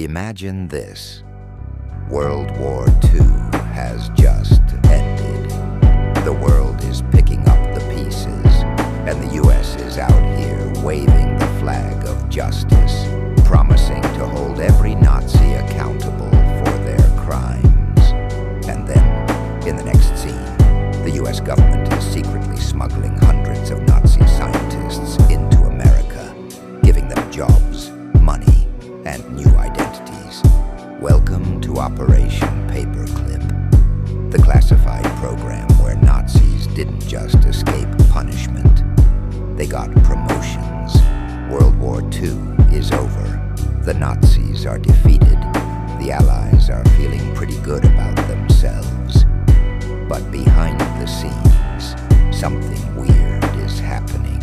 Imagine this. World War II has just ended. The world is picking up the pieces, and the U.S. is out here waving the flag of justice, promising to hold every Nazi accountable for their crimes. And then, in the next scene, the U.S. government is secretly smuggling hundreds of Nazi scientists into America, giving them jobs, money, and new identities. Welcome to Operation Paperclip, the classified program where Nazis didn't just escape punishment. They got promotions. World War II is over. The Nazis are defeated. The Allies are feeling pretty good about themselves. But behind the scenes, something weird is happening.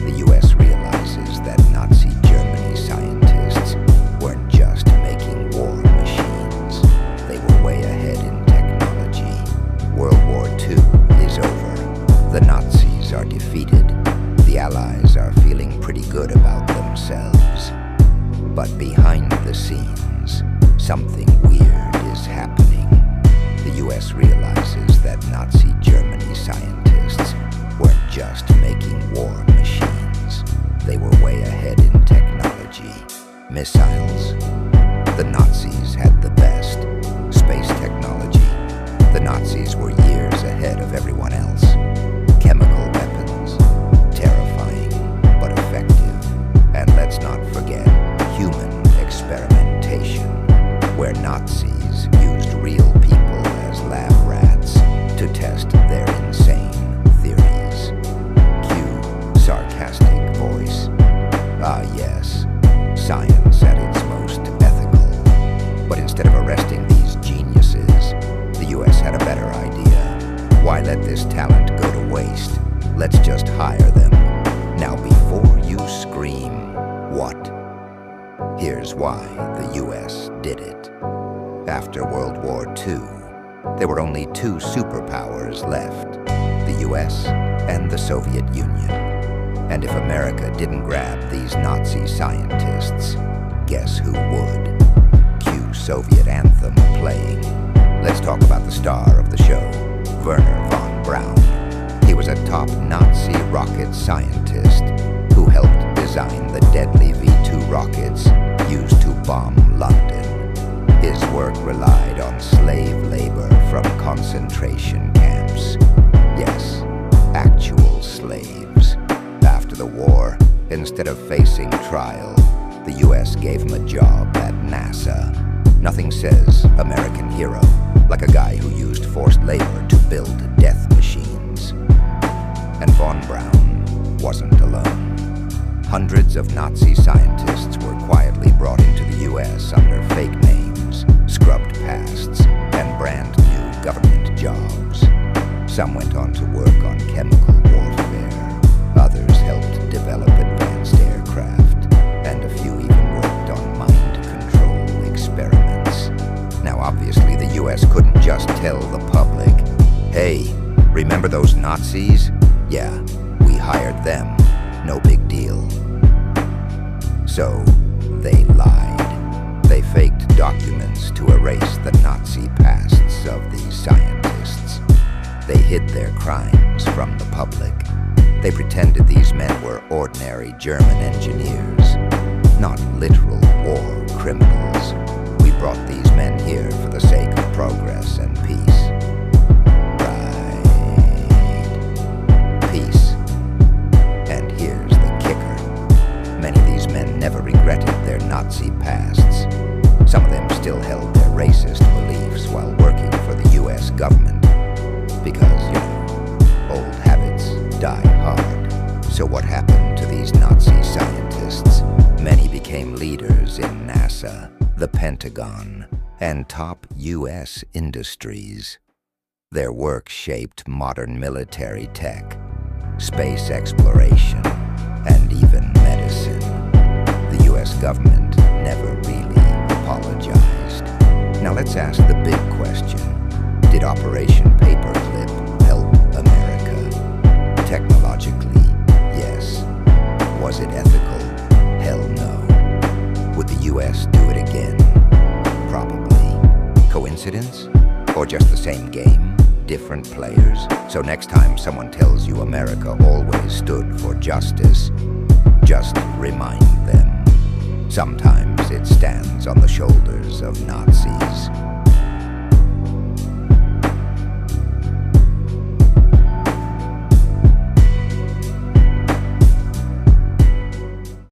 The U.S. realizes that Nazi Germany scientists weren't just making war machines. They were way ahead in technology. World War II is over. The Nazis are defeated. The Allies are feeling pretty good about themselves. But behind the scenes, something weird is happening. The U.S. realizes that Nazi Germany scientists weren't just making war machines. They were way ahead in technology. Missiles. The Nazis had the best. Space technology. The Nazis were years ahead of everyone else. Chemical weapons. Terrifying, but effective. And let's not forget human experimentation, where Nazis used real people as lab rats to test their insane theories. Cue sarcastic voice. Ah yes, science at its most ethical. But instead of arresting these geniuses, the U.S. had a better idea. Why let this talent go to waste? Let's just hire them. Now before you scream, what? Here's why the U.S. did it. After World War II, there were only two superpowers left, the U.S. and the Soviet Union. And if America didn't grab these Nazi scientists, guess who would? Cue Soviet anthem playing. Let's talk about the star of the show, Wernher von Braun. He was a top Nazi rocket scientist who helped design the deadly V-2 rockets used to bomb London. His work relied on slave labor from concentration camps. Yes, actual slaves. After the war, instead of facing trial, the U.S. gave him a job at NASA. Nothing says American hero like a guy who used forced labor to build death machines. And von Braun wasn't alone. Hundreds of Nazi scientists were quietly brought into the U.S. under fake names, scrubbed pasts, and brand new government jobs. Some went on to work on chemical warfare. Others helped develop advanced aircraft, and a few even worked on mind control experiments. Now obviously the U.S. couldn't just tell the public, hey, remember those Nazis? Yeah, we hired them. No big deal. So, they lied. They faked documents to erase the Nazi pasts of these scientists. They hid their crimes from the public. They pretended these men were ordinary German engineers, not literal war criminals. We brought these men here for the sake of progress and peace. Never regretted their Nazi pasts. Some of them still held their racist beliefs while working for the U.S. government. Because, old habits die hard. So what happened to these Nazi scientists? Many became leaders in NASA, the Pentagon, and top U.S. industries. Their work shaped modern military tech, space exploration, and even medicine. The U.S. government never really apologized. Now let's ask the big question. Did Operation Paperclip help America? Technologically, yes. Was it ethical? Hell no. Would the U.S. do it again? coincidence? Or just the same game, different players? So next time someone tells you America always stood for justice, just remind them. Sometimes it stands on the shoulders of Nazis.